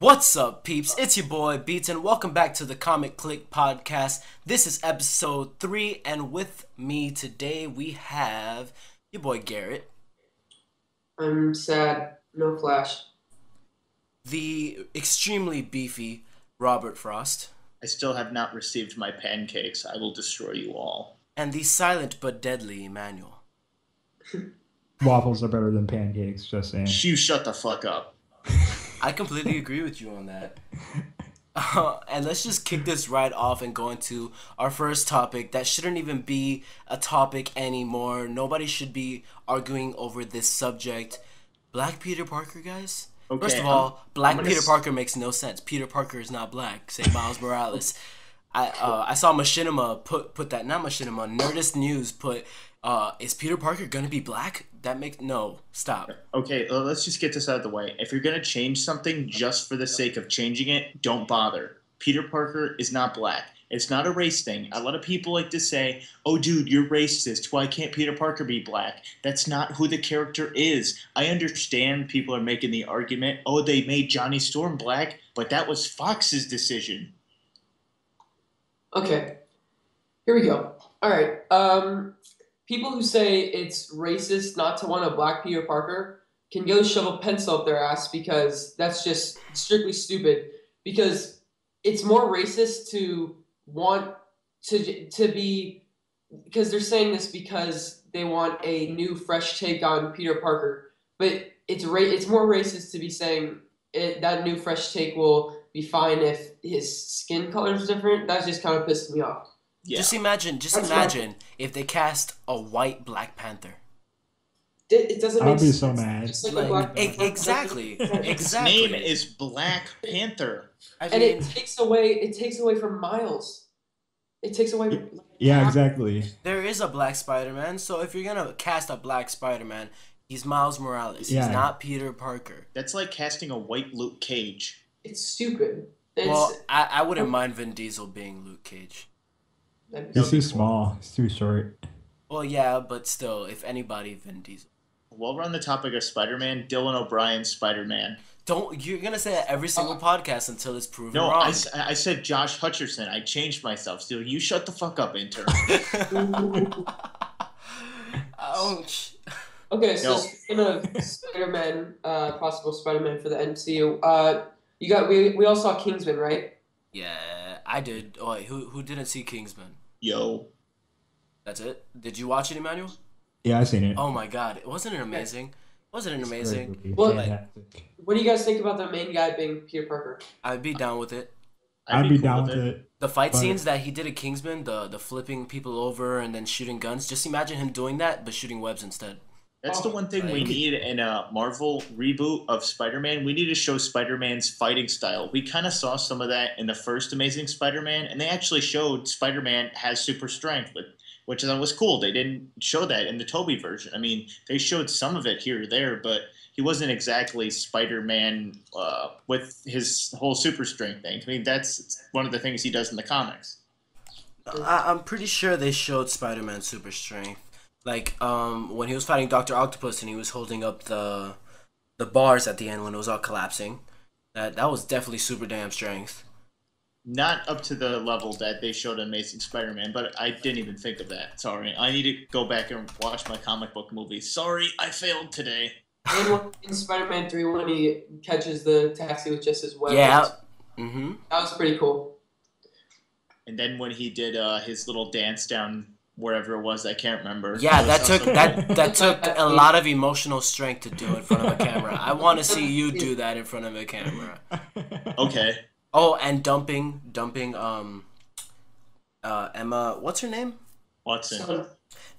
What's up, peeps? It's your boy Beats, and welcome back to the Clique podcast. This is episode 3, and with me today we have your boy Garrett. I'm sad. No Flash. The extremely beefy Robert Frost. I still have not received my pancakes. I will destroy you all. And the silent but deadly Emmanuel. Waffles are better than pancakes, just saying. You shut the fuck up. I completely agree with you on that. And let's just kick this right off and go into our first topic that shouldn't even be a topic anymore. Nobody should be arguing over this subject. Black Peter Parker, guys? Okay, First of all, Black Peter Parker makes no sense. Peter Parker is not black. Say Miles Morales. I saw Machinima put that, not Machinima, Nerdist News put, is Peter Parker gonna be black? That makes, no, stop. Okay, let's just get this out of the way. If you're gonna change something just for the sake of changing it, don't bother. Peter Parker is not black. It's not a race thing. A lot of people like to say, oh dude, you're racist. Why can't Peter Parker be black? That's not who the character is. I understand people are making the argument, oh, they made Johnny Storm black, but that was Fox's decision. Okay, here we go. All right. People who say it's racist not to want a black Peter Parker can go shove a pencil up their ass because that's just strictly stupid. Because it's more racist to want to be, because they're saying this because they want a new fresh take on Peter Parker. But it's more racist to be saying that new fresh take will be fine if his skin color is different. That just kind of pissed me off. Yeah. Just imagine if they cast a white Black Panther. It doesn't make sense. I'll be so mad. Exactly. His name is Black Panther. It takes away from Miles. It takes away. Yeah, exactly. There is a Black Spider-Man, so if you're gonna cast a Black Spider-Man, he's Miles Morales. He's not Peter Parker. That's like casting a white Luke Cage. It's stupid. Well, I wouldn't mind Vin Diesel being Luke Cage. He's too small. He's too short. Well, yeah, but still, if anybody, Vin Diesel. While we're on the topic of Spider-Man, Dylan O'Brien's Spider-Man. You're gonna say that every single podcast until it's proven wrong. No, I said Josh Hutcherson. I changed myself. So you shut the fuck up, intern. Ouch. Okay, so speaking of Spider-Man, possible Spider-Man for the MCU, we all saw Kingsman, right? Yeah, I did. Oh, wait, who didn't see Kingsman? Yo. That's it? Did you watch it, Emmanuel? Yeah, I seen it. Oh my god, wasn't it amazing? Wasn't it amazing? Well, what do you guys think about the main guy being Peter Parker? I'd be down with it. I'd be down with it. The fight scenes that he did at Kingsman, the flipping people over and then shooting guns, just imagine him doing that, but shooting webs instead. That's the one thing we need in a Marvel reboot of Spider-Man. We need to show Spider-Man's fighting style. We kind of saw some of that in the first Amazing Spider-Man, and they actually showed Spider-Man has super strength, which I thought was cool. They didn't show that in the Tobey version. I mean, they showed some of it here or there, but he wasn't exactly Spider-Man with his whole super strength thing. I mean, that's one of the things he does in the comics. I'm pretty sure they showed Spider-Man super strength. Like, when he was fighting Dr. Octopus and he was holding up the bars at the end when it was all collapsing. That was definitely super damn strength. Not up to the level that they showed in Amazing Spider-Man, but I didn't even think of that. Sorry. I need to go back and watch my comic book movies. Sorry, I failed today. And in Spider-Man 3 when he catches the taxi with just his web. Yeah. That was pretty cool. And then when he did his little dance down wherever it was, I can't remember. Yeah, that took a lot of emotional strength to do in front of a camera. I want to see you do that in front of a camera. Okay. Oh, and dumping Emma, what's her name? Watson.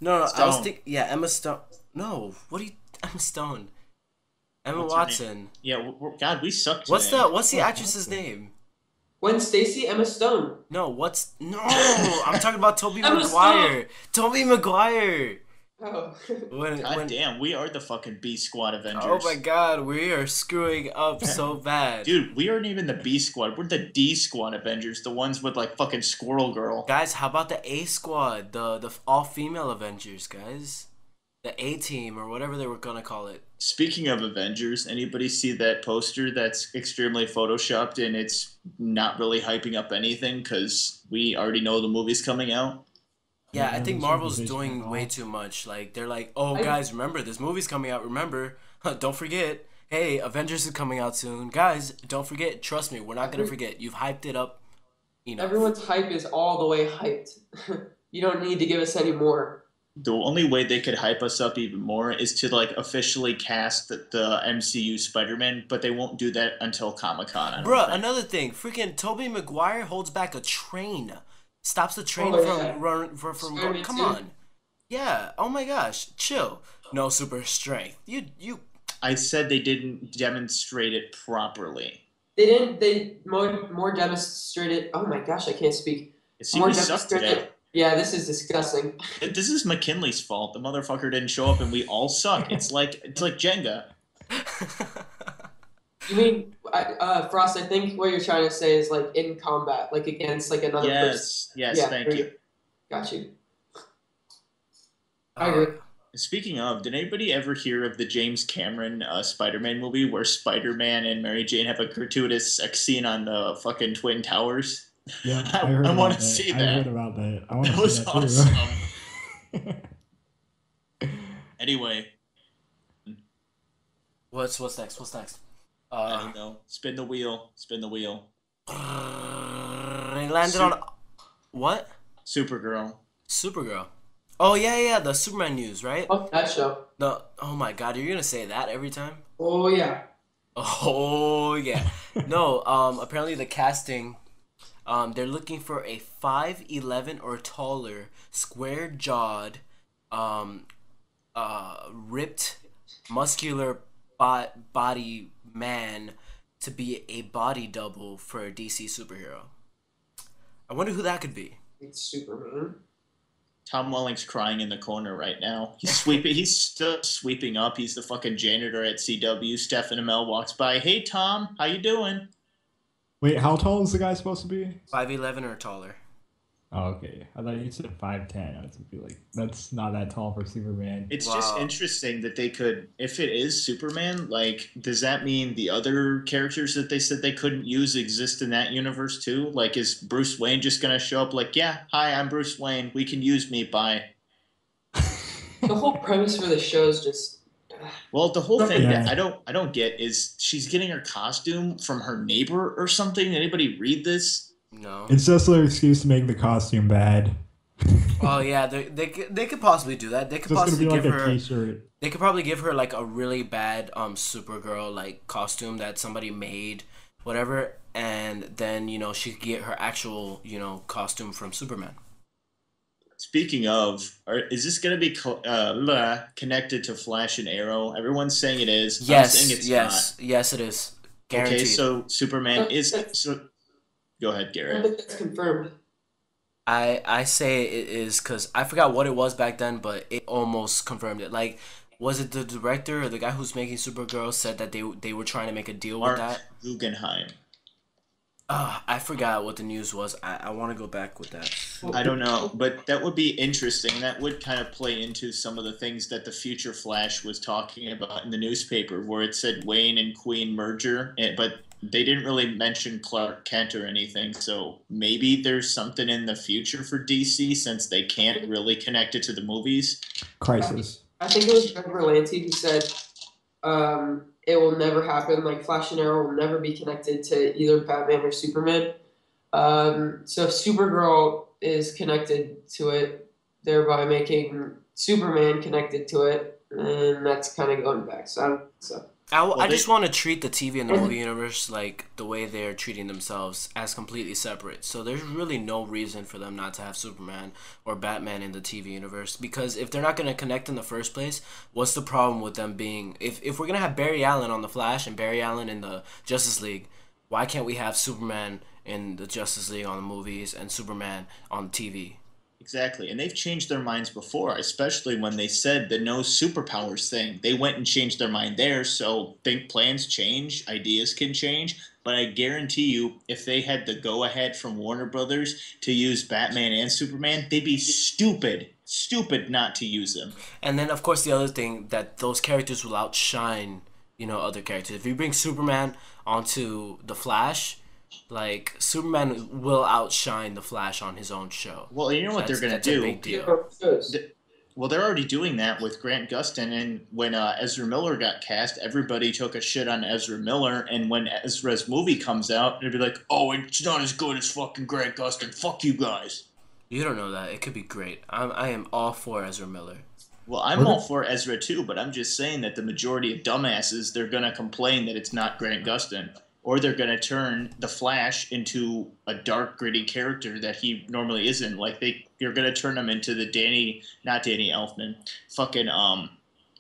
No, Stone. I was thinking, yeah, Emma Stone. No, Emma Stone. What's Watson. Yeah, God, we suck today. What's the actress's name? Gwen Stacy, Emma Stone. No, I'm talking about Tobey Maguire. Tobey Maguire. Oh. God damn, we are the fucking B Squad Avengers. Oh my god, we are screwing up so bad. Dude, we aren't even the B Squad. We're the D Squad Avengers, the ones with like fucking Squirrel Girl. Guys, how about the A Squad, the all-female Avengers, guys? the A Team or whatever they were gonna call it. Speaking of Avengers, anybody see that poster that's extremely photoshopped and it's not really hyping up anything because we already know the movie's coming out? Yeah, I Yeah, think there's no Marvel's division at doing way all. too much. Like they're like, oh I guys, remember this movie's coming out. Remember, don't forget. Hey, Avengers is coming out soon, guys. Don't forget. Trust me, we're not gonna forget. You've hyped it up enough. Everyone's hype is all the way hyped. You don't need to give us any more. The only way they could hype us up even more is to like officially cast the MCU Spider-Man, but they won't do that until Comic-Con. I don't Bruh, think. another thing, freaking Tobey Maguire holds back a train, stops the train Oh, from yeah. from Spider-Man come 2? on, yeah. Oh my gosh, chill. No super strength. You. I said they didn't demonstrate it properly. They didn't. They more demonstrated. Oh my gosh, I can't speak. See, More we sucked today. demonstrated. Yeah, this is disgusting. This is McKinley's fault. The motherfucker didn't show up, and we all suck. It's like Jenga. You mean, Frost? I think what you're trying to say is like in combat, like against like another person. Yes, Yeah, thank very you. good. Got you. I agree. Speaking of, did anybody ever hear of the James Cameron Spider-Man movie where Spider-Man and Mary Jane have a gratuitous sex scene on the fucking Twin Towers? Yeah, I heard about wanna that. see I that. heard about that. I want to That see was that awesome. Anyway, What's next? What's next? I don't know. Spin the wheel. Spin the wheel. They landed on what? Supergirl. Supergirl. Oh yeah, the Superman news, right? Oh, that show. Oh my God, you're gonna say that every time? Oh yeah. Oh yeah. No, apparently the casting, they're looking for a 5'11" or taller, square-jawed, ripped, muscular body man to be a body double for a DC superhero. I wonder who that could be. It's Superman. Tom Welling's crying in the corner right now. He's sweeping. He's still sweeping up. He's the fucking janitor at CW. Stephen Amell walks by. Hey Tom, how you doing? Wait, how tall is the guy supposed to be? 5'11" or taller. Oh, okay. I thought you said 5'10". I was gonna be like, that's not that tall for Superman. It's Wow. just interesting that they could, if it is Superman, like, does that mean the other characters that they said they couldn't use exist in that universe too? Like, is Bruce Wayne just gonna show up like, yeah, hi, I'm Bruce Wayne. We can use me. Bye. The whole premise for the show is just. Well, the whole thing Yeah. that I don't get is she's getting her costume from her neighbor or something. Anybody read this? No. It's just an excuse to make the costume bad. Oh yeah, they could possibly do that. They could It's just gonna possibly be like give a her. T-shirt. They could probably give her like a really bad Supergirl like costume that somebody made, whatever, and then she could get her actual costume from Superman. Speaking of, is this going to be connected to Flash and Arrow? Everyone's saying it is. I'm saying it's Yes, it is. not. Guaranteed. Okay, so Superman is. That's- So, go ahead, I Garrett. think that's confirmed. I say it is because I forgot what it was back then, but it almost confirmed it. Like, was it the director or the guy who's making Supergirl said that they were trying to make a deal Mark with that? Guggenheim. I forgot what the news was. I want to go back with that. I don't know, but that would be interesting. That would kind of play into some of the things that the future Flash was talking about in the newspaper, where it said Wayne and Queen merger, but they didn't really mention Clark Kent or anything. So maybe there's something in the future for DC since they can't really connect it to the movies. Crisis. I think it was Greg Berlanti who said it will never happen. Like Flash and Arrow will never be connected to either Batman or Superman. So if Supergirl is connected to it, thereby making Superman connected to it, and that's kind of going back. So I just want to treat the TV and the movie universe like the way they're treating themselves as completely separate. So there's really no reason for them not to have Superman or Batman in the TV universe. Because if they're not going to connect in the first place, what's the problem with them being... If we're going to have Barry Allen on The Flash and Barry Allen in the Justice League, why can't we have Superman in the Justice League on the movies and Superman on TV? Exactly, and they've changed their minds before, especially when they said the no superpowers thing. They went and changed their mind there, so think plans change, ideas can change, but I guarantee you, if they had the go-ahead from Warner Brothers to use Batman and Superman, they'd be stupid stupid not to use him. And then, of course, the other thing that those characters will outshine, other characters. If you bring Superman onto the Flash, like Superman will outshine the Flash on his own show. Well, you know what they're gonna that's do? a big deal. Well, they're already doing that with Grant Gustin, and when Ezra Miller got cast, everybody took a shit on Ezra Miller, and when Ezra's movie comes out, they'd be like, "Oh, it's not as good as fucking Grant Gustin. Fuck you guys." You don't know that. It could be great. I am all for Ezra Miller. Well, I'm all for Ezra too, but I'm just saying that the majority of dumbasses, they're gonna complain that it's not Grant Gustin, or they're gonna turn the Flash into a dark, gritty character that he normally isn't. Like you're gonna turn him into the not Danny Elfman, fucking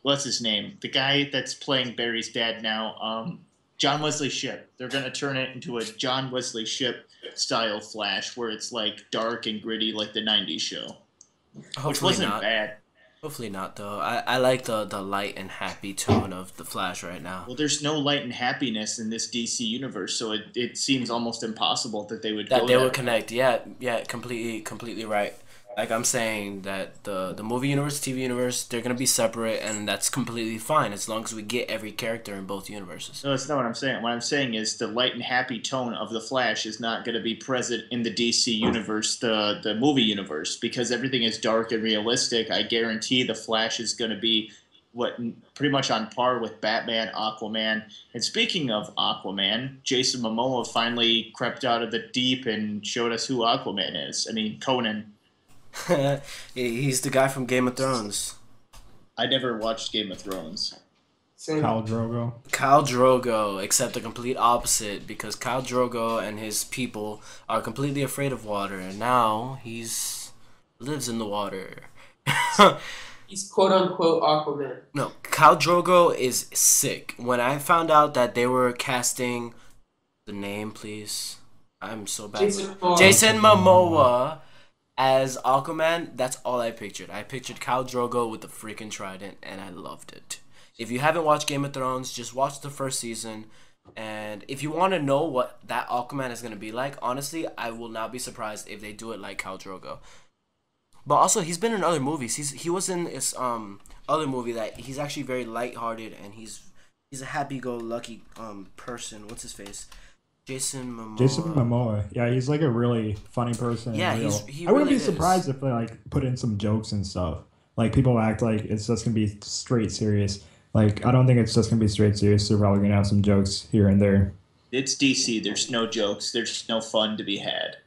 what's his name? The guy that's playing Barry's dad now, John Wesley Shipp. They're gonna turn it into a John Wesley Shipp style Flash, where it's like dark and gritty, like the '90s show, which wasn't bad. Hopefully not, though. I like the light and happy tone of the Flash right now. Well, there's no light and happiness in this DC universe, so it seems almost impossible that they would connect. Yeah, completely right. Like I'm saying that the movie universe, TV universe, they're gonna be separate, and that's completely fine as long as we get every character in both universes. No, that's not what I'm saying. What I'm saying is the light and happy tone of the Flash is not going to be present in the DC universe, the movie universe, because everything is dark and realistic. I guarantee the Flash is going to be pretty much on par with Batman, Aquaman. And speaking of Aquaman, Jason Momoa finally crept out of the deep and showed us who Aquaman is. I mean, Conan. He's the guy from Game of Thrones. I never watched Game of Thrones. Same. Khal Drogo. Khal Drogo, except the complete opposite, because Khal Drogo and his people are completely afraid of water, and now lives in the water. He's quote unquote Aquaman. No, Khal Drogo is sick. When I found out that they were casting the name, please, I'm so bad. Jason Momoa as Aquaman, that's all I pictured. I pictured Khal Drogo with the freaking trident, and I loved it. If you haven't watched Game of Thrones, just watch the first season. And if you want to know what that Aquaman is going to be like, honestly, I will not be surprised if they do it like Khal Drogo. But also, he's been in other movies. He was in this other movie that he's actually very lighthearted, and he's a happy-go-lucky person. What's his face? Jason Momoa. Yeah, he's like a really funny person. Yeah, I wouldn't be surprised if they like put in some jokes and stuff. Like people act like it's just gonna be straight serious. Like I don't think it's just gonna be straight serious. They're probably gonna have some jokes here and there. It's DC. There's no jokes. There's no fun to be had.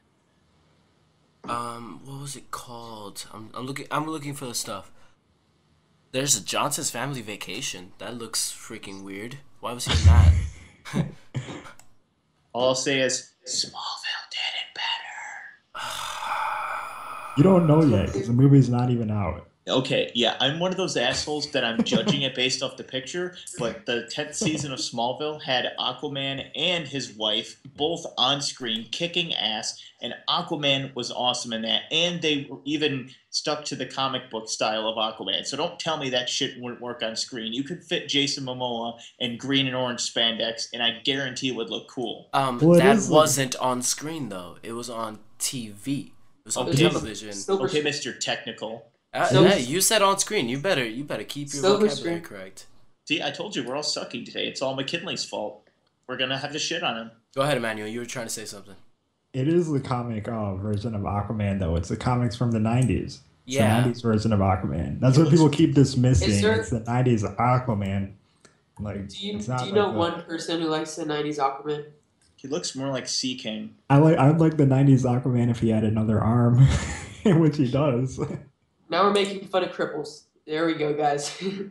What was it called? I'm looking for the stuff. There's a Johnson's Family Vacation. That looks freaking weird. Why was he in that? All I'll say is Smallville did it better. You don't know yet because the movie's not even out. Okay, yeah, I'm one of those assholes that I'm judging it based off the picture, but the 10th season of Smallville had Aquaman and his wife both on screen kicking ass, and Aquaman was awesome in that, and they even stuck to the comic book style of Aquaman. So don't tell me that shit wouldn't work on screen. You could fit Jason Momoa in green and orange spandex, and I guarantee it would look cool. That wasn't on screen, though. It was on TV. It was on television. Okay, Mr. Technical. Hey, you said on screen. You better keep your vocabulary correct. See, I told you we're all sucky today. It's all McKinley's fault. We're gonna have to shit on him. Go ahead, Emmanuel. You were trying to say something. It is the comic version of Aquaman, though. It's the comics from the 90s. It's the 90s version of Aquaman. That's what people keep dismissing. It's the 90s Aquaman. Like, do you know one person who likes the 90s Aquaman? He looks more like Sea King. I'd like the 90s Aquaman if he had another arm, which he does. Now we're making fun of cripples. There we go, guys.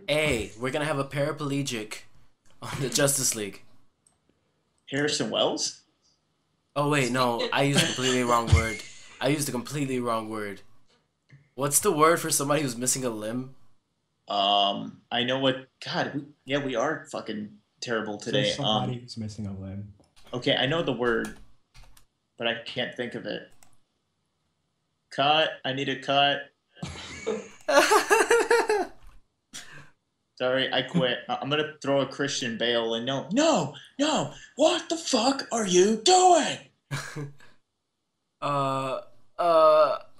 Hey, we're going to have a paraplegic on the Justice League. Harrison Wells? Oh, wait, no. I used a completely wrong word. What's the word for somebody who's missing a limb? I know what... God, we are fucking terrible today. So somebody who's missing a limb. Okay, I know the word, but I can't think of it. Cut. I need a cut. Sorry, I quit. I'm gonna throw a Christian Bale and no, what the fuck are you doing?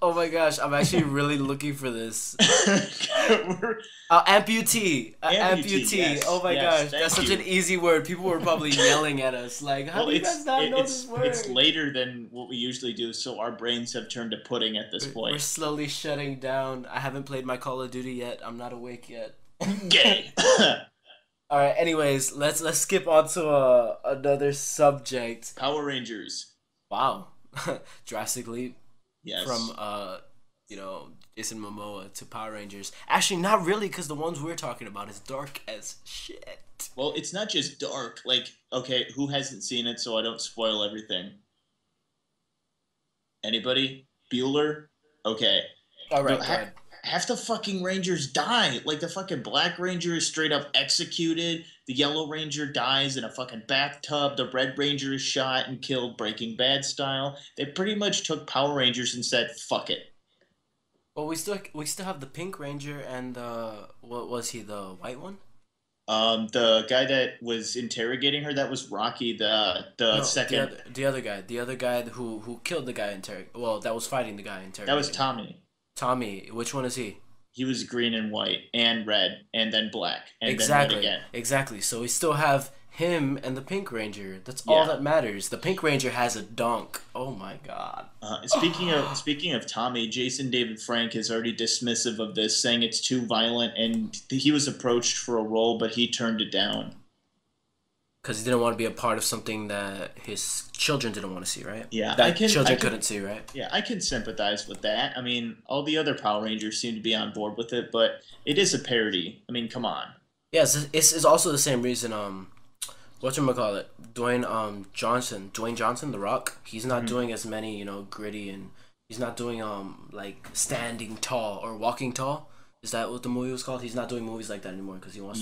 Oh my gosh, I'm actually really looking for this. We're- Amputee. Amputee. yes, Oh my yes, gosh, thank that's such you. an easy word. People were probably yelling at us like, "How Well, do you guys not know this word?" it's later than what we usually do, so our brains have turned to pudding at this We're point. slowly shutting down. I haven't played my Call of Duty yet. I'm not awake yet. Gay. All right. Anyways, let's skip on to another subject. Power Rangers. Wow, drastically Yes. from you know, Jason Momoa to Power Rangers. Actually, not really, because the ones we're talking about is dark as shit. Well, it's not just dark. Like, okay, who hasn't seen it so I don't spoil everything? Anybody? Bueller? Okay. All right. No, Go ahead. half the fucking Rangers die. Like, the fucking Black Ranger is straight up executed. The Yellow Ranger dies in a fucking bathtub. The Red Ranger is shot and killed Breaking Bad style. They pretty much took Power Rangers and said, fuck it. Well, we still have the Pink Ranger and what was he, the white one? The guy that was interrogating her, that was Rocky, No, second. the other guy who killed the guy that was fighting the guy interrogating. That was Tommy. Tommy. Which one is he? He was green and white and red and then black and Exactly. then red again. Exactly. So we still have him and the Pink Ranger. That's all Yeah. that matters. The Pink Ranger has a dunk. Oh my god. Speaking of Tommy, Jason David Frank is already dismissive of this, saying it's too violent, and he was approached for a role, but he turned it down. Because he didn't want to be a part of something that his children didn't want to see, right? Yeah, That children couldn't see, right? Yeah, I can sympathize with that. I mean, all the other Power Rangers seem to be on board with it, but it is a parody. I mean, come on. Yes, it's also the same reason. Whatchamacallit, Dwayne Johnson, The Rock. He's not doing as many, gritty, and he's not doing like standing tall or walking tall. Is that what the movie was called? He's not doing movies like that anymore because he wants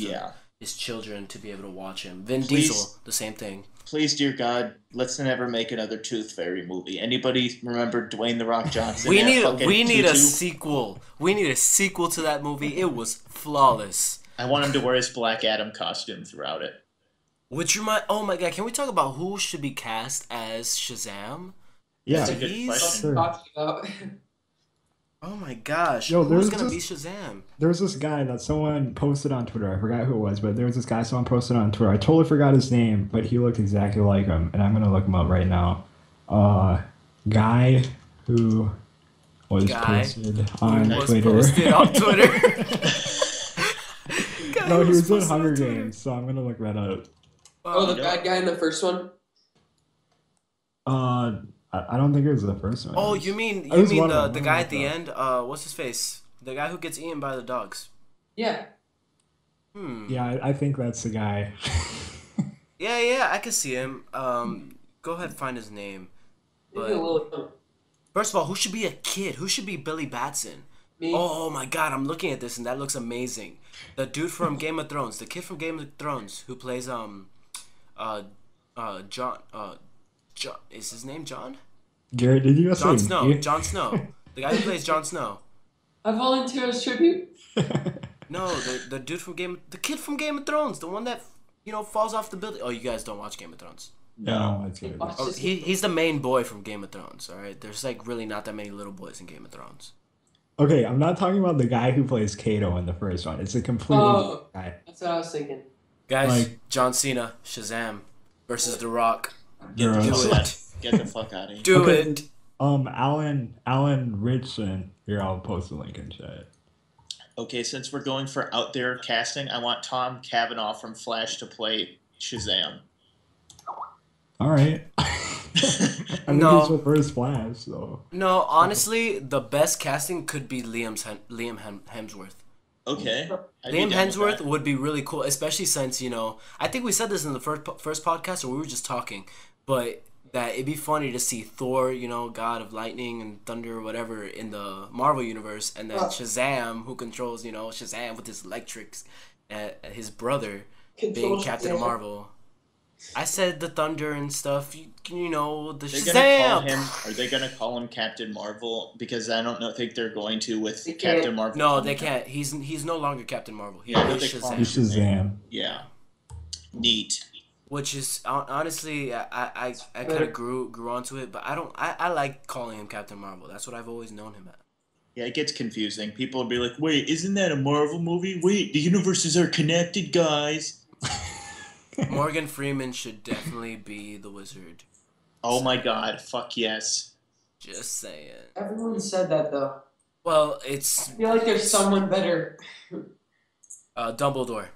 his children to be able to watch him. Vin Diesel, the same thing. Please, dear God, let's never make another Tooth Fairy movie. Anybody remember Dwayne The Rock Johnson? We need a sequel. We need a sequel to that movie. It was flawless. I want him to wear his Black Adam costume throughout it. Oh my god, can we talk about who should be cast as Shazam? Yeah. That's a good question. Sure. Oh my gosh, Yo, who's gonna be Shazam? There was this guy that someone posted on Twitter. I forgot who it was, but there was this guy someone posted on Twitter. I totally forgot his name, but he looked exactly like him, and I'm gonna look him up right now. Guy who was posted on Twitter. No, he was in Hunger Games, so I'm gonna look that up. The bad guy in the first one? I don't think it was the first one. Oh, you mean the guy at the end? What's his face? The guy who gets eaten by the dogs. Yeah. Yeah, I think that's the guy. Yeah, I can see him. Go ahead and find his name. But first of all, who should be a kid? Who should be Billy Batson? Me. Oh my god, I'm looking at this and that looks amazing. The dude from Game of Thrones, the kid from Game of Thrones who plays John, is his name John? Garrett, did you just Jon say Snow. me? Jon Snow. The guy who plays Jon Snow. I volunteer as tribute. No, the dude from the kid from Game of Thrones, the one that falls off the building. Oh, you guys don't watch Game of Thrones. No, it's good. Oh, he's the main boy from Game of Thrones. All right, there's like really not that many little boys in Game of Thrones. Okay, I'm not talking about the guy who plays Kato in the first one. It's a completely different guy. That's what I was thinking. Guys, John Cena, Shazam versus The Rock. Get the fuck out of here. Do it. Alan Richson. Here, I'll post the link in chat. Okay, since we're going for out there casting, I want Tom Cavanaugh from Flash to play Shazam. All right. I think he's the first Flash, so. No, honestly, the best casting could be Liam Hemsworth. Okay. Liam Hemsworth would be really cool, especially since, I think we said this in the first podcast, or we were just talking, but that it'd be funny to see Thor, God of Lightning and Thunder or whatever in the Marvel universe, and then Shazam, who controls, Shazam with his electrics, his brother being Captain Marvel. I said the Thunder and stuff, the Shazam! Are they gonna call him Captain Marvel? Because I don't think they're going to with They Captain can't. Marvel. No, they can't. He's no longer Captain Marvel. He is they call him Shazam. Shazam. Yeah. Neat. which is honestly, I kind of grew onto it, but I like calling him Captain Marvel. That's what I've always known him at. Yeah, it gets confusing. People will be like, "Wait, isn't that a Marvel movie? Wait, the universes are connected, guys." Morgan Freeman should definitely be the Wizard. Oh my God! Fuck yes. Just saying. Everyone said that though. Well, I feel like there's someone better. Dumbledore.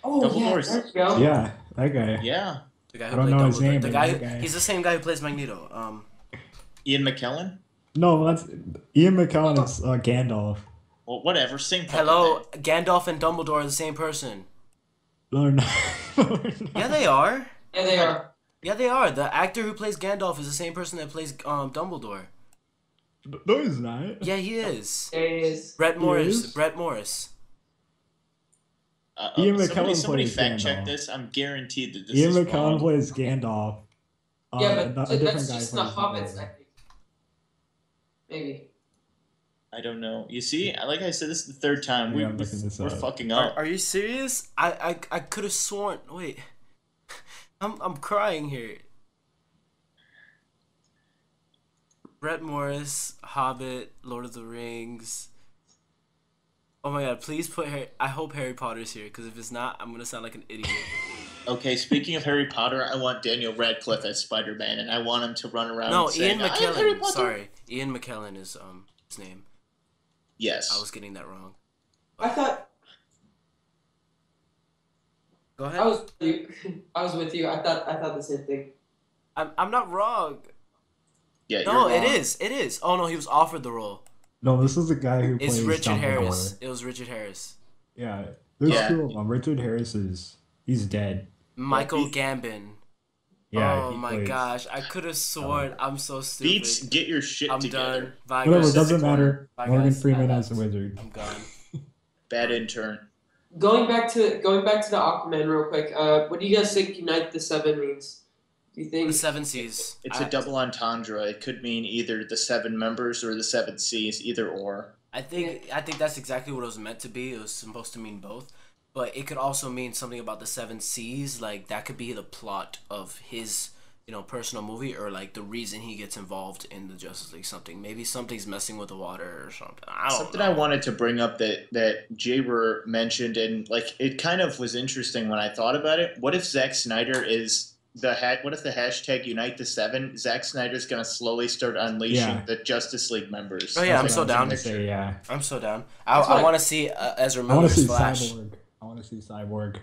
Oh Dumbledore's- yeah, there you go. Yeah, that guy. Yeah, The guy I who don't played know his Dumbledore. name, The but guy, that guy. he's the same guy who plays Magneto. Ian McKellen. No, that's Ian McKellen is Gandalf. Well, whatever. Same. fucking Hello, thing. Gandalf and Dumbledore are the same person. No, no. Yeah, they are. Yeah, they are. Yeah, they are. The actor who plays Gandalf is the same person that plays Dumbledore. No, he's not. Yeah, he is. There he is. Brett Morris. is? Brett Morris. Ian Somebody McKellen plays fact check Gandalf. this. I'm guaranteed that this Ian is McKellen wrong. plays Gandalf. Yeah, but a different that's guy just the plays Hobbits, Dumbledore. I think. Maybe. I don't know. You see, like I said, this is the third time Yeah, I'm looking this we're up. fucking up. Are you serious? I could have sworn. Wait, I'm crying here. Brett Morris, Hobbit, Lord of the Rings. Oh my God! Please put Harry. I hope Harry Potter's here, because if it's not, I'm gonna sound like an idiot. Okay, speaking of Harry Potter, I want Daniel Radcliffe as Spider-Man, and I want him to run around. No, saying, Ian "I'm Harry McKellen. Potter." Sorry, Ian McKellen is his name. Yes. I was getting that wrong. I thought Go ahead. I was with you. I was with you. I thought the same thing. I'm not wrong. Yeah. No, you're it wrong. is. It is. Oh no, he was offered the role. No, this is the guy who It's plays Richard Dumbledore. Harris. It was Richard Harris. Yeah, there's Yeah. two of them. Richard Harris he's dead. Michael he- Gambon. Yeah. Oh he my plays- gosh, I could have sworn. I'm so stupid. Beats, get your shit I'm together. done. Bye, Whatever, guys. it doesn't matter. Bye, Morgan guys. Freeman I as the left. wizard. I'm gone. Bad intern. Going back to the Aquaman real quick. What do you guys think Unite the Seven means? Do you think The Seven Seas. It's a double entendre. It could mean either the 7 members or the 7 Seas, either or. I think that's exactly what it was meant to be. It was supposed to mean both, but it could also mean something about the Seven Seas. Like that could be the plot of his, personal movie, or like the reason he gets involved in the Justice League. Maybe something's messing with the water or something. I don't Something know. I wanted to bring up that Jaber mentioned, and like it kind of was interesting when I thought about it. What if Zack Snyder is what if the hashtag Unite the Seven? Zack Snyder's gonna slowly start unleashing Yeah. the Justice League members. Oh, yeah, I'm That's so what I down. was gonna say, yeah. I'm so down. That's I what- want to see Ezra I want Miller's to see Flash. Cyborg. I want to see Cyborg.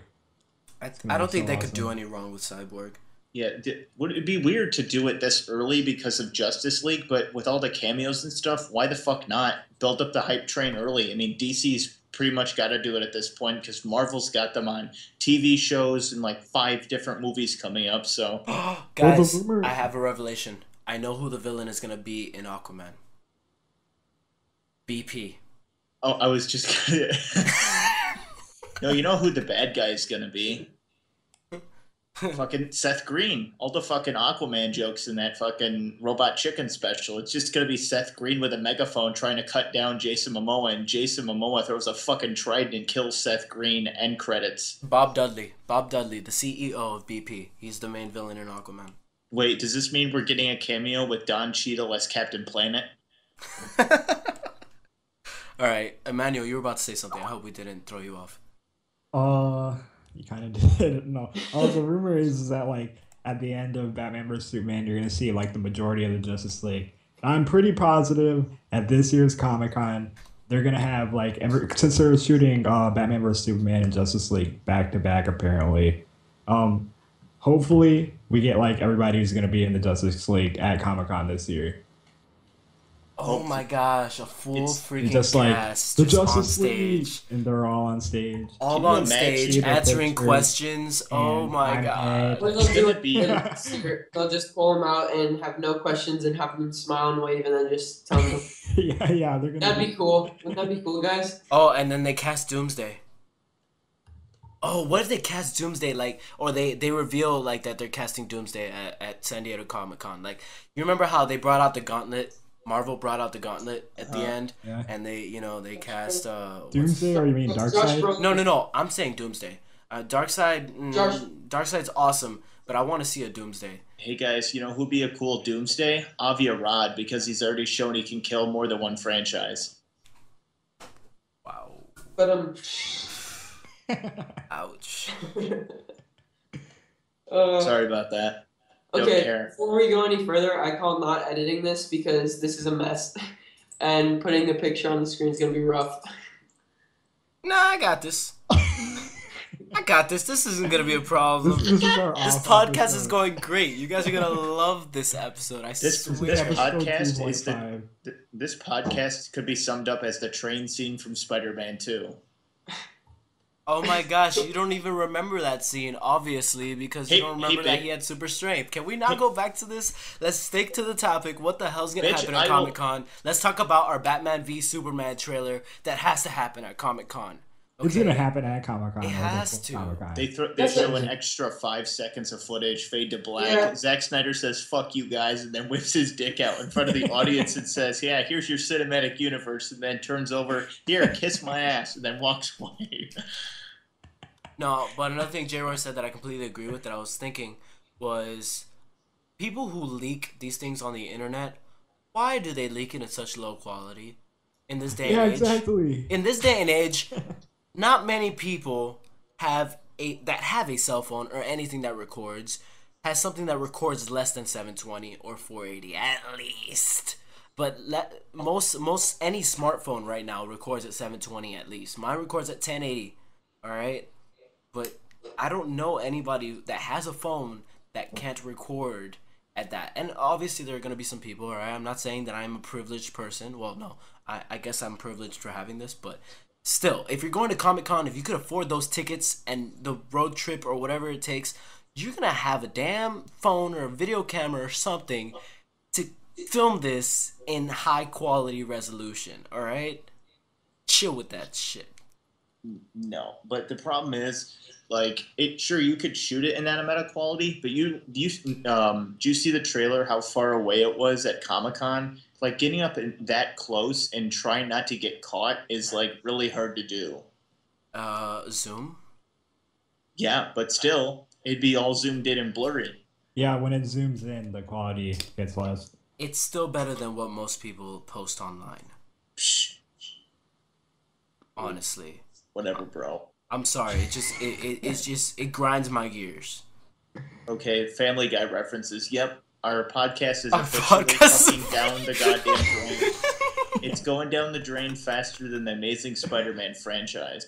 I gonna don't be think so they could do awesome. any wrong with Cyborg. Yeah, would it be weird to do it this early because of Justice League? But with all the cameos and stuff, why the fuck not build up the hype train early? I mean, DC's pretty much got to do it at this point because Marvel's got them on TV shows and like 5 different movies coming up. So Guys, rumor- I have a revelation. I know who the villain is gonna be in Aquaman. BP. oh, I was just gonna. No, you know who the bad guy is gonna be? Fucking Seth Green. All the fucking Aquaman jokes in that fucking Robot Chicken special. It's just gonna be Seth Green with a megaphone trying to cut down Jason Momoa, and Jason Momoa throws a fucking trident and kills Seth Green. End credits. Bob Dudley, the CEO of BP. He's the main villain in Aquaman. Wait, does this mean we're getting a cameo with Don Cheadle as Captain Planet? All right, Emmanuel, you were about to say something. I hope we didn't throw you off. You kind of did. No. The rumor is that like at the end of Batman vs Superman, you're gonna see like the majority of the Justice League. I'm pretty positive at this year's Comic-Con they're gonna have like since they're shooting Batman vs Superman and Justice League back to back apparently. Hopefully we get like everybody who's gonna be in the Justice League at Comic-Con this year. Oh my gosh, a full It's freaking Just like cast the just on Justice League, stage. and they're all on stage. All Can you on imagine stage, the answering pictures questions. Oh and my I'm god. dead. What It's they'll do gonna be- is secret. They'll just pull them out and have no questions and have them smile and wave and then just tell them. yeah, they're gonna. That'd be cool. Wouldn't that be cool, guys? Oh, and then they cast Doomsday. Oh, what if they cast Doomsday or they reveal like that they're casting Doomsday at San Diego Comic-Con? Like, you remember how they brought out the Gauntlet? Marvel brought out the Gauntlet at the end, Yeah. and they cast Doomsday, or you mean Josh Darkseid? Brolin- No. I'm saying Doomsday. Josh. Darkseid's awesome, but I want to see a Doomsday. Hey guys, you know who'd be a cool Doomsday? Avi Arad, because he's already shown he can kill more than one franchise. Wow. But Ouch. Sorry about that. Don't Okay, care. before we go any further, I call not editing this because this is a mess, and putting the picture on the screen is gonna be rough. Nah, I got this. I got this. This isn't gonna be a problem. This is our This off podcast episode. is going great. You guys are gonna love this episode. I This swear. podcast is 2.5. this podcast could be summed up as the train scene from Spider-Man 2. Oh my gosh, you don't even remember that scene, obviously, because you Hey, don't remember that bitch. he had super strength. Can we not go back to this? Let's stick to the topic. What the hell's gonna Bitch, happen I at will- Comic-Con? Let's talk about our Batman v Superman trailer that has to happen at Comic-Con. It's gonna happen at Comic-Con. It has to. Comic-Con. They That's show it. an extra 5 seconds of footage, fade to black. Yeah. Zack Snyder says, "Fuck you guys," and then whips his dick out in front of the audience and says, "Yeah, here's your cinematic universe," and then turns over, "Here, kiss my ass," and then walks away. No, but another thing J. Roy said that I completely agree with that I was thinking was people who leak these things on the internet, why do they leak it in such low quality? In this day Yeah, and age. exactly. In this day and age, not many people have a cell phone or anything that records, has something that records less than 720 or 480 at least. But most any smartphone right now records at 720 at least. Mine records at 1080. All right? But I don't know anybody that has a phone that can't record at that. And obviously there are going to be some people, all right? I'm not saying that I'm a privileged person. Well, no. I guess I'm privileged for having this, but still, if you're going to Comic-Con, if you could afford those tickets and the road trip or whatever it takes, you're going to have a damn phone or a video camera or something to film this in high quality resolution, all right? Chill with that shit. No, but the problem is, like, sure you could shoot it in that amount of quality, but do you see the trailer? How far away it was at Comic-Con? Like, getting up that close and trying not to get caught is like really hard to do. Zoom? Yeah, but still, it'd be all zoomed in and blurry. Yeah, when it zooms in, the quality gets less. It's still better than what most people post online. Psh, Honestly. whatever, bro. I'm sorry. It grinds my gears. Okay, Family Guy references. Yep, our podcast is Our officially podcast- fucking down the goddamn drain. It's going down the drain faster than the Amazing Spider-Man franchise.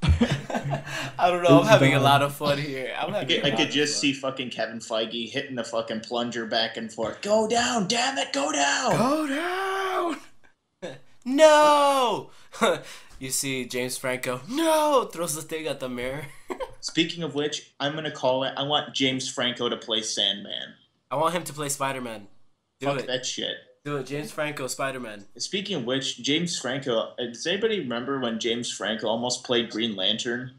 I don't know. I'm It's having a done. lot of fun here. I could just see fucking Kevin Feige hitting the fucking plunger back and forth. Go down, damn it, go down! Go down. No. You see James Franco. No. Throws the thing at the mirror. Speaking of which, I'm gonna call it. I want James Franco to play Sandman. I want him to play Spider-Man. Do Fuck it. that shit. Do it. James Franco, Spider-Man. Speaking of which, James Franco. Does anybody remember when James Franco almost played Green Lantern?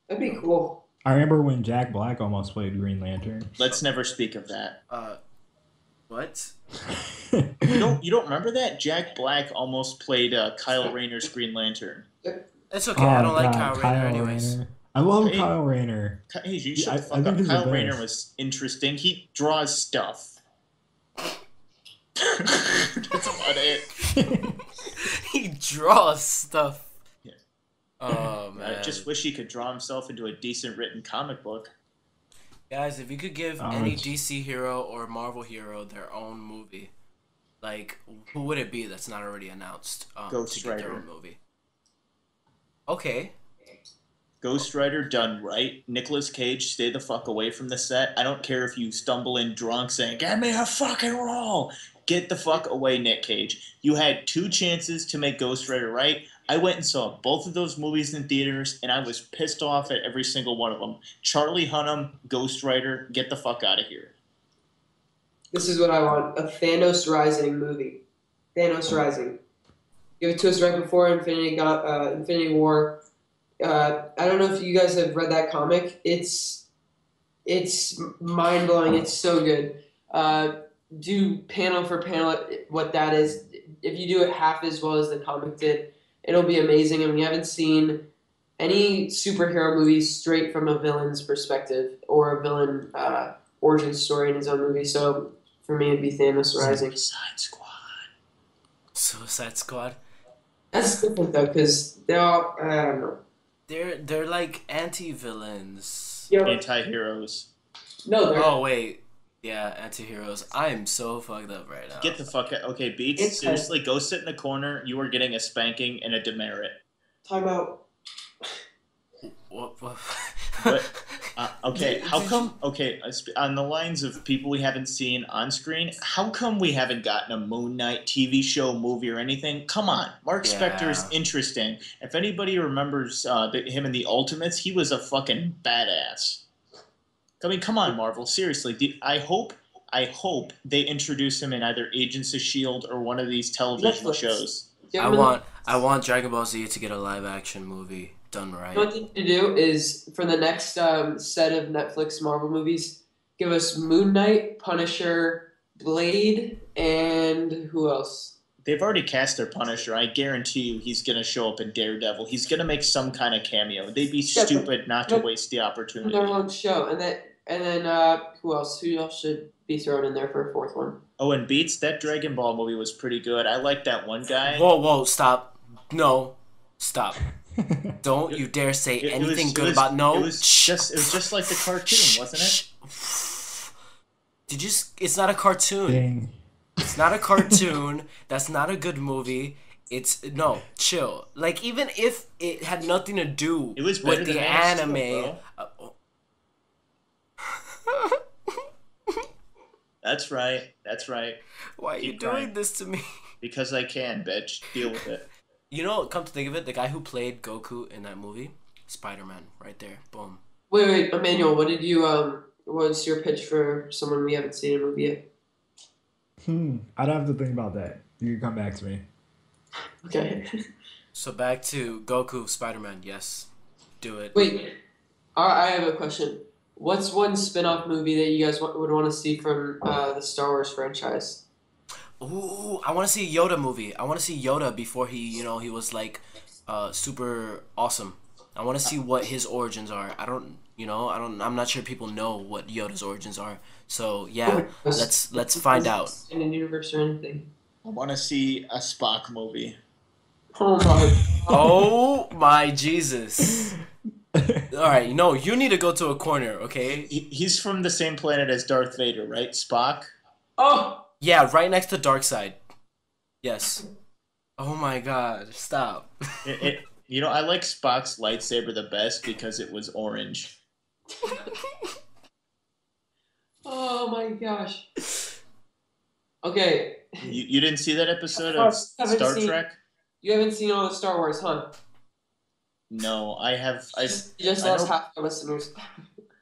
That'd be cool. I remember when Jack Black almost played Green Lantern. Let's never speak of that. What? You don't remember that? Jack Black almost played Kyle Rayner's Green Lantern. It's okay. I don't like Kyle God, Rayner anyways. Rayner. I love Hey. Kyle Rayner. Hey, you Yeah, shut I the fuck think up. he's the Kyle Rayner best. was interesting. He draws stuff. That's about it. He draws stuff. Yeah. Oh man. I just wish he could draw himself into a decent written comic book. Guys, if you could give any DC hero or Marvel hero their own movie, like who would it be that's not already announced? Ghost to get their Rider. own movie. Okay. Ghost Rider done right. Nicolas Cage, stay the fuck away from the set. I don't care if you stumble in drunk saying, "Give me a fucking role." Get the fuck away, Nick Cage. You had 2 chances to make Ghost Rider right. I went and saw both of those movies in theaters, and I was pissed off at every single one of them. Charlie Hunnam, Ghost Rider, get the fuck out of here. This is what I want: a Thanos Rising movie. Thanos Rising. Give it to us right before Infinity War. I don't know if you guys have read that comic. It's mind blowing. It's so good. Do panel for panel what that is. If you do it half as well as the comic did, it'll be amazing. And we haven't seen any superhero movie straight from a villain's perspective or a villain origin story in his own movie. So for me, it'd be Thanos Rising. Suicide Squad. Suicide Squad. That's different though, because they're all I don't know. They're like anti-villains. Yo, Anti-heroes. no, they're Oh wait, yeah, anti-heroes. I am so fucked up right now. Get the fuck out. Okay, Beats, It's- seriously, go sit in the corner. You are getting a spanking and a demerit. time out. What? What? Okay, Did- how did come? Okay, on the lines of people we haven't seen on screen, how come we haven't gotten a Moon Knight TV show, movie, or anything? Come on, Mark Spector is Yeah. interesting. If anybody remembers him in the Ultimates, he was a fucking badass. I mean, come on, Marvel, seriously. I hope they introduce him in either Agents of Shield or one of these television Netflix. shows. You I ever- want Dragon Ball Z to get a live action movie done right. What you need to do is for the next set of Netflix Marvel movies, give us Moon Knight, Punisher, Blade, and who else? They've already cast their Punisher. I guarantee you he's going to show up in Daredevil. He's going to make some kind of cameo. They'd be Yeah, but- stupid not to but- waste the opportunity. Their own show, and then who else? Who else should be thrown in there for a fourth one? Oh, and Beats, that Dragon Ball movie was pretty good. I like that one guy. Whoa, stop! No, stop! Don't you dare say anything good about no. It was just like the cartoon, wasn't it? Did you? It's not a cartoon. Dang. It's not a cartoon. That's not a good movie. It's no, chill. Like even if it had nothing to do It was better with than the Man of Steel, anime. bro. That's right. That's right. Why are you Keep doing crying. this to me? Because I can, bitch. Deal with it. You know, come to think of it, the guy who played Goku in that movie, Spider-Man, right there. Boom. Wait, Emmanuel, what did you what's your pitch for someone we haven't seen in a movie yet? I'd have to think about that. You can come back to me. Okay. So back to Goku, Spider-Man. Yes, do it. Wait, I have a question. What's one spin-off movie that you guys would want to see from the Star Wars franchise? Ooh, I want to see a Yoda movie. I want to see Yoda before he was like super awesome. I want to see what his origins are. I'm not sure people know what Yoda's origins are. So yeah, let's find out. In the universe or anything. I want to see a Spock movie. Oh my. Oh my Jesus. All right, no, you need to go to a corner, okay? He's from the same planet as Darth Vader, right? Spock? Oh. Yeah, right next to Darkseid. Yes. Oh my God! Stop. I like Spock's lightsaber the best because it was orange. Oh my gosh. Okay. You didn't see that episode of Haven't Star seen- Trek? You haven't seen all the Star Wars, huh? No, I have. You just I lost know- half the listeners.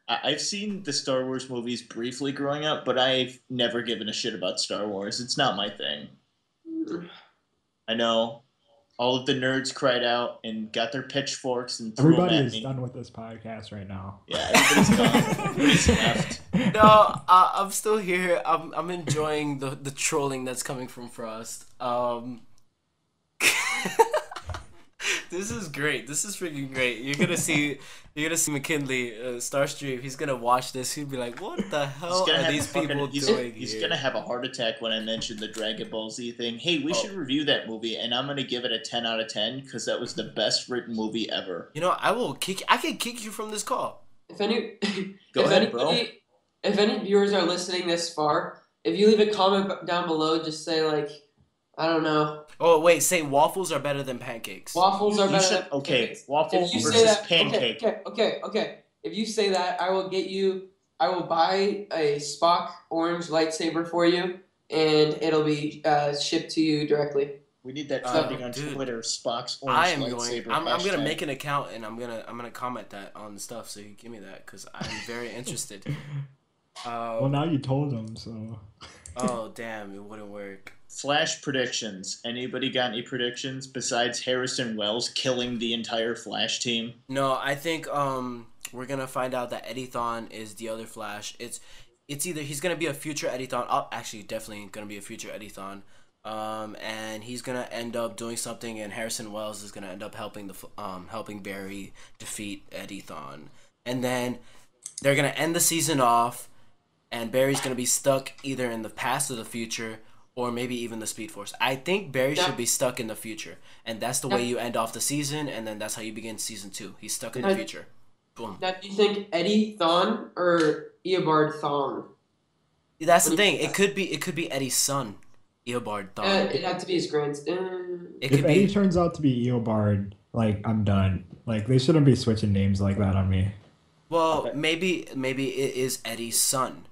I've seen the Star Wars movies briefly growing up, but I've never given a shit about Star Wars. It's not my thing. I know. All of the nerds cried out and got their pitchforks and threw Everybody them at is me. done with this podcast right now. Yeah, everybody's gone. Everybody's left. No, I'm still here. I'm enjoying the trolling that's coming from Frost. This is great. This is freaking great. You're gonna see McKinley, Starstream. He's gonna watch this. He'll be like, "What the hell are these people doing He's here?" gonna have a heart attack when I mention the Dragon Ball Z thing. Hey, we should review that movie, and I'm gonna give it a 10 out of 10 because that was the best written movie ever. You know, I can kick you from this call. If any, Go if ahead, bro. anybody, if any viewers are listening this far, if you leave a comment down below, just say like, I don't know, Oh wait, say waffles are better than pancakes. waffles are You better should- than okay, pancakes. waffle If you say versus that, pancake. Okay. If you say that, I will buy a Spock orange lightsaber for you, and it'll be shipped to you directly. We need that Oh, trending on dude. Twitter. Spock's orange I am lightsaber. going. I'm gonna hashtag. make an account and I'm gonna comment that on the stuff. So you give me that because I'm very interested. Well, now you told them, so. Oh damn, it wouldn't work. Flash predictions. Anybody got any predictions besides Harrison Wells killing the entire Flash team? No, I think we're gonna find out that Eddie Thawne is the other Flash. It's either he's gonna be a future Eddie Thawne. Oh, actually, definitely gonna be a future Eddie Thawne. and he's gonna end up doing something, and Harrison Wells is gonna end up helping Barry defeat Eddie Thawne, and then they're gonna end the season off, and Barry's gonna be stuck either in the past or the future, or maybe even the Speed Force. I think Barry should be stuck in the future, and that's the way you end off the season, and then that's how you begin season 2. He's stuck in the future. Boom. Now, do you think Eddie Thawne or Eobard Thawne? That's the thing. It could be Eddie's son, Eobard Thawne. It'd have to be his grandson. If Eddie turns out to be Eobard, like, I'm done. Like, they shouldn't be switching names like that on me. Well, maybe it is Eddie's son.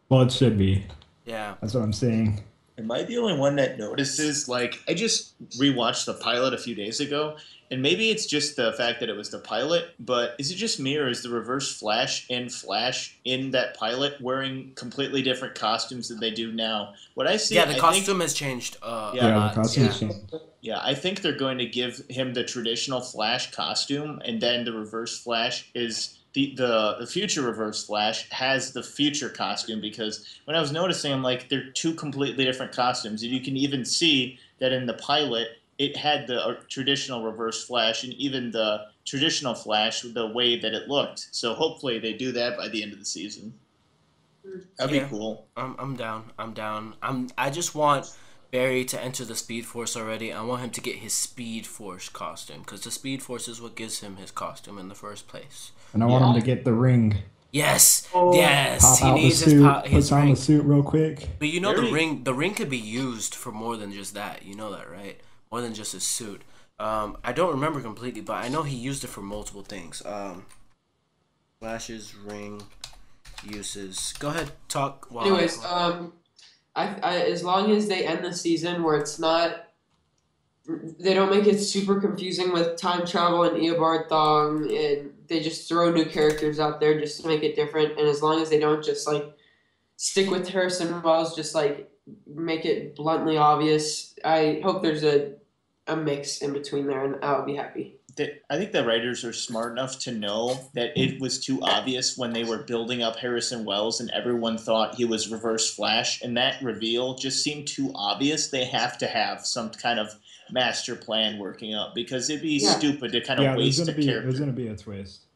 Well, it should be. Yeah. That's what I'm saying. Am I the only one that notices? Like, I just rewatched the pilot a few days ago, and maybe it's just the fact that it was the pilot, but is it just me, or is the Reverse Flash in that pilot wearing completely different costumes than they do now? What I see, yeah, the costume has changed. The costume has changed. Yeah, I think they're going to give him the traditional Flash costume, and then the Reverse Flash is the future Reverse Flash has the future costume, because when I was noticing, I'm like, they're two completely different costumes, and you can even see that in the pilot it had the traditional Reverse Flash, and even the traditional Flash, the way that it looked. So hopefully they do that by the end of the season. That'd be cool. I'm down. I just want Barry to enter the Speed Force already. I want him to get his Speed Force costume, because the Speed Force is what gives him his costume in the first place. And I want him to get the ring. Yes, Oh. yes. Pop He out needs the suit, his puts on ring. the suit real quick. But you know the ring could be used for more than just that. You know that, right? More than just his suit. I don't remember completely, but I know he used it for multiple things. Flash's ring uses. Go ahead, talk. While Anyways, I as long as they end the season where it's not, they don't make it super confusing with time travel and Eobard Thawne, and they just throw new characters out there just to make it different. And as long as they don't just like stick with Harrison Wells, just like make it bluntly obvious, I hope there's a mix in between there, and I'll be happy. I think the writers are smart enough to know that it was too obvious when they were building up Harrison Wells and everyone thought he was Reverse Flash, and that reveal just seemed too obvious. They have to have some kind of master plan working up, because it'd be stupid to kind of waste a character. There's going to be a twist.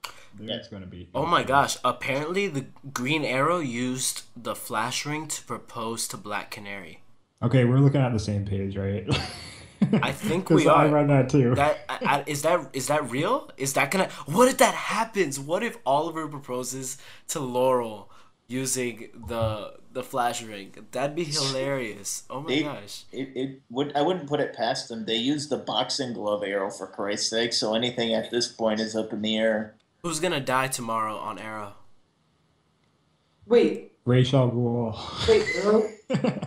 There's going to be. Oh my gosh, apparently the Green Arrow used the Flash ring to propose to Black Canary. Okay, we're looking at the same page, right? I think we are. I read that too. Is that real? Is that gonna? What if that happens? What if Oliver proposes to Laurel using the Flash ring? That'd be hilarious. Oh my gosh. I wouldn't put it past them. They used the boxing glove arrow, for Christ's sake, so anything at this point is up in the air. Who's gonna die tomorrow on Arrow? Wait, Ra's al Ghul. Arrow?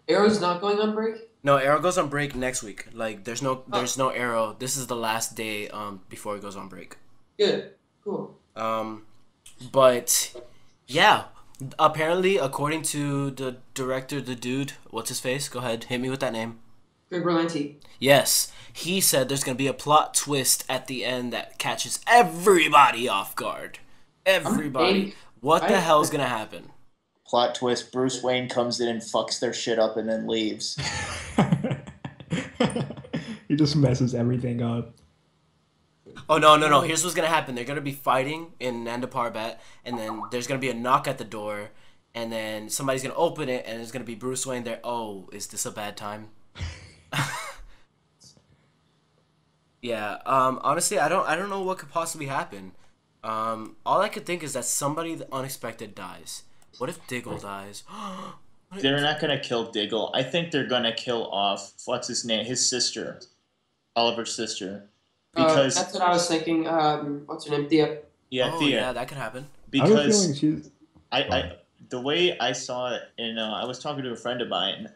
Arrow's not going on break? No, Arrow goes on break next week. Like there's no Arrow. This is the last day before it goes on break. Good. Cool. But yeah, apparently according to the director, the dude, what's his face? Go ahead, hit me with that name. Greg Berlanti. Yes, he said there's gonna be a plot twist at the end that catches everybody off guard. Everybody. What the hell's gonna happen? Plot twist, Bruce Wayne comes in and fucks their shit up and then leaves. He just messes everything up. Oh, no. Here's what's going to happen. They're going to be fighting in Nanda Parbat, and then there's going to be a knock at the door, and then somebody's going to open it, and it's going to be Bruce Wayne there. Oh, is this a bad time? Yeah, honestly, I don't know what could possibly happen. All I could think is that somebody unexpected dies. What if Diggle dies? They're not going to kill Diggle. I think they're going to kill off, what's his name? His sister. Oliver's sister. Because that's what I was thinking. What's her name? Thea. Yeah, oh, Thea. Yeah, that could happen. Because I have a feeling she's... the way I saw it, and I was talking to a friend of mine,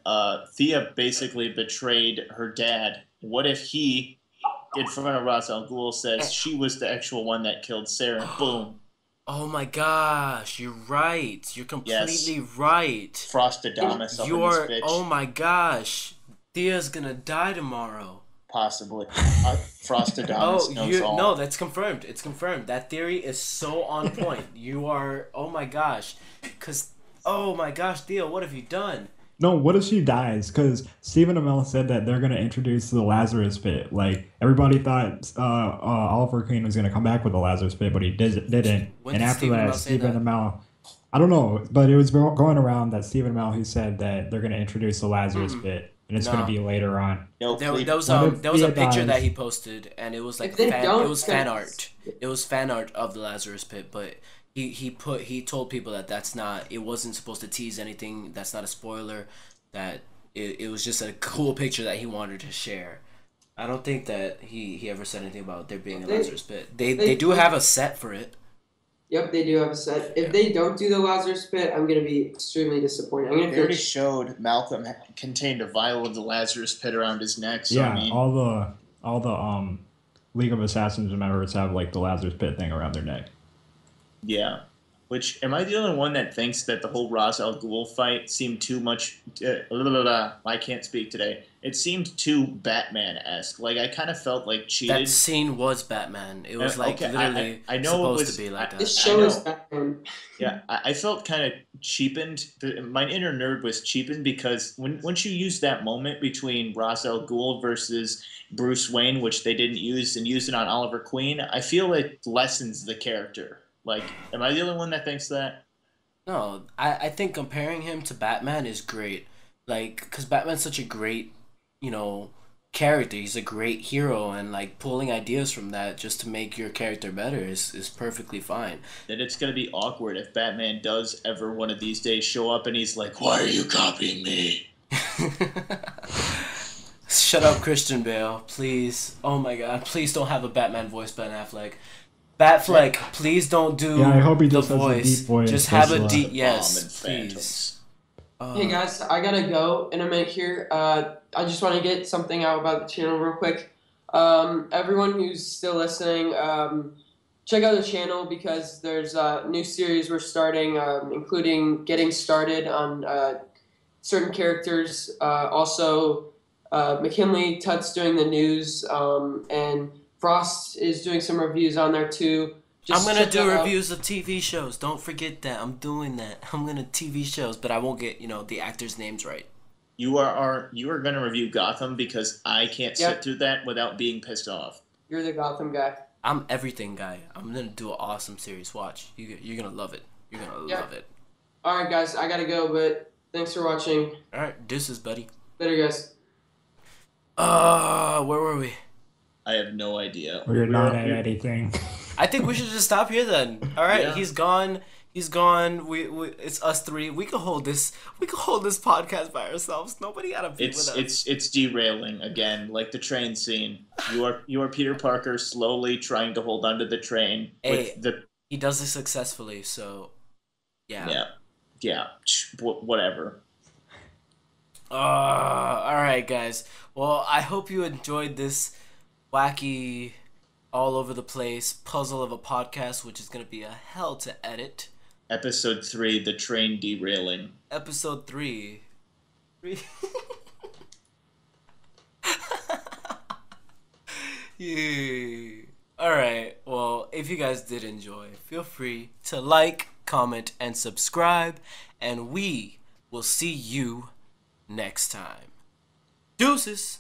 Thea basically betrayed her dad. What if he, in front of Ra's al Ghul, says she was the actual one that killed Sarah? Boom. Oh my gosh, you're right. You're completely right. Frostadamus up in this bitch. Oh my gosh. Thea's gonna die tomorrow. Possibly. Frostadamus knows all. No, that's confirmed. It's confirmed. That theory is so on point. You are, oh my gosh. Oh my gosh, Theo, what have you done? No, what if she dies? Because Stephen Amell said that they're gonna introduce the Lazarus Pit. Like everybody thought Oliver Queen was gonna come back with the Lazarus Pit, but he didn't. When And did after Stephen that, Amell say Stephen that? Amell, I don't know, but it was going around that Stephen Amell who said that they're gonna introduce the Lazarus Pit, and it's gonna No. be later on. No, There please. was What if there was a Thea picture that dies? he posted, and it was like If they don't, it was fan cause- art. It was fan art of the Lazarus Pit, but he told people that that's not, it wasn't supposed to tease anything. That's not a spoiler. That it was just a cool picture that he wanted to share. I don't think that he ever said anything about there being a They- Lazarus Pit. They do have a set for it. Yep, they do have a set. If they don't do the Lazarus Pit, I'm gonna be extremely disappointed. I'm gonna They feel already showed Malcolm contained a vial of the Lazarus Pit around his neck. So Yeah, I mean, all the League of Assassins members have like the Lazarus Pit thing around their neck. yeah. Which am I the only one that thinks that the whole Ra's al Ghul fight seemed too much? I can't speak today. It seemed too Batman-esque. Like I kind of felt like cheated. That scene was Batman. It was like Okay, literally I know it supposed was- to be like that. This I show know. is Batman. Yeah, I felt kind of cheapened. My inner nerd was cheapened because once you use that moment between Ra's al Ghul versus Bruce Wayne, which they didn't use, and used it on Oliver Queen, I feel it lessens the character. Like, am I the only one that thinks that? No, I think comparing him to Batman is great. Like, because Batman's such a great, character. He's a great hero, and like pulling ideas from that just to make your character better is perfectly fine. That it's gonna be awkward if Batman does ever one of these days show up and he's like, "Why are you copying me?" Shut up, Christian Bale, please. Oh my God, please don't have a Batman voice, Ben Affleck. Batfleck, please don't do Yeah, I hope he the just has a voice. deep voice. Just have a That's deep Bomb yes, and please. Phantoms. Hey guys, I gotta go in a minute here. I just want to get something out about the channel real quick. Everyone who's still listening, check out the channel because there's a new series we're starting, including getting started on certain characters. Also, McKinley, TuT's doing the news, and Frost is doing some reviews on there too. I'm gonna check do that out. reviews of TV shows. Don't forget that. I'm doing that. I'm gonna TV shows, but I won't get the actors' names right. You are gonna review Gotham because I can't Yep. sit through that without being pissed off. You're the Gotham guy. I'm everything guy. I'm gonna do an awesome series. Watch. You're gonna love it. You're gonna Yeah. love it. All right, guys, I gotta go, but thanks for watching. All right, deuces, buddy. Later, guys. Where were we? I have no idea. We're not at anything. I think we should just stop here then. All right, Yeah. he's gone. He's gone. We it's us three. We can hold this. We can hold this podcast by ourselves. Nobody gotta be with us. It's derailing again, like the train scene. You are Peter Parker slowly trying to hold onto the train Hey. with the He does it successfully. So, yeah, whatever. all right, guys. Well, I hope you enjoyed this wacky, all over the place puzzle of a podcast, which is gonna be a hell to edit. Episode 3, the train derailing. Episode 3. Yeah. Alright, well, if you guys did enjoy, feel free to like, comment, and subscribe, and we will see you next time. Deuces!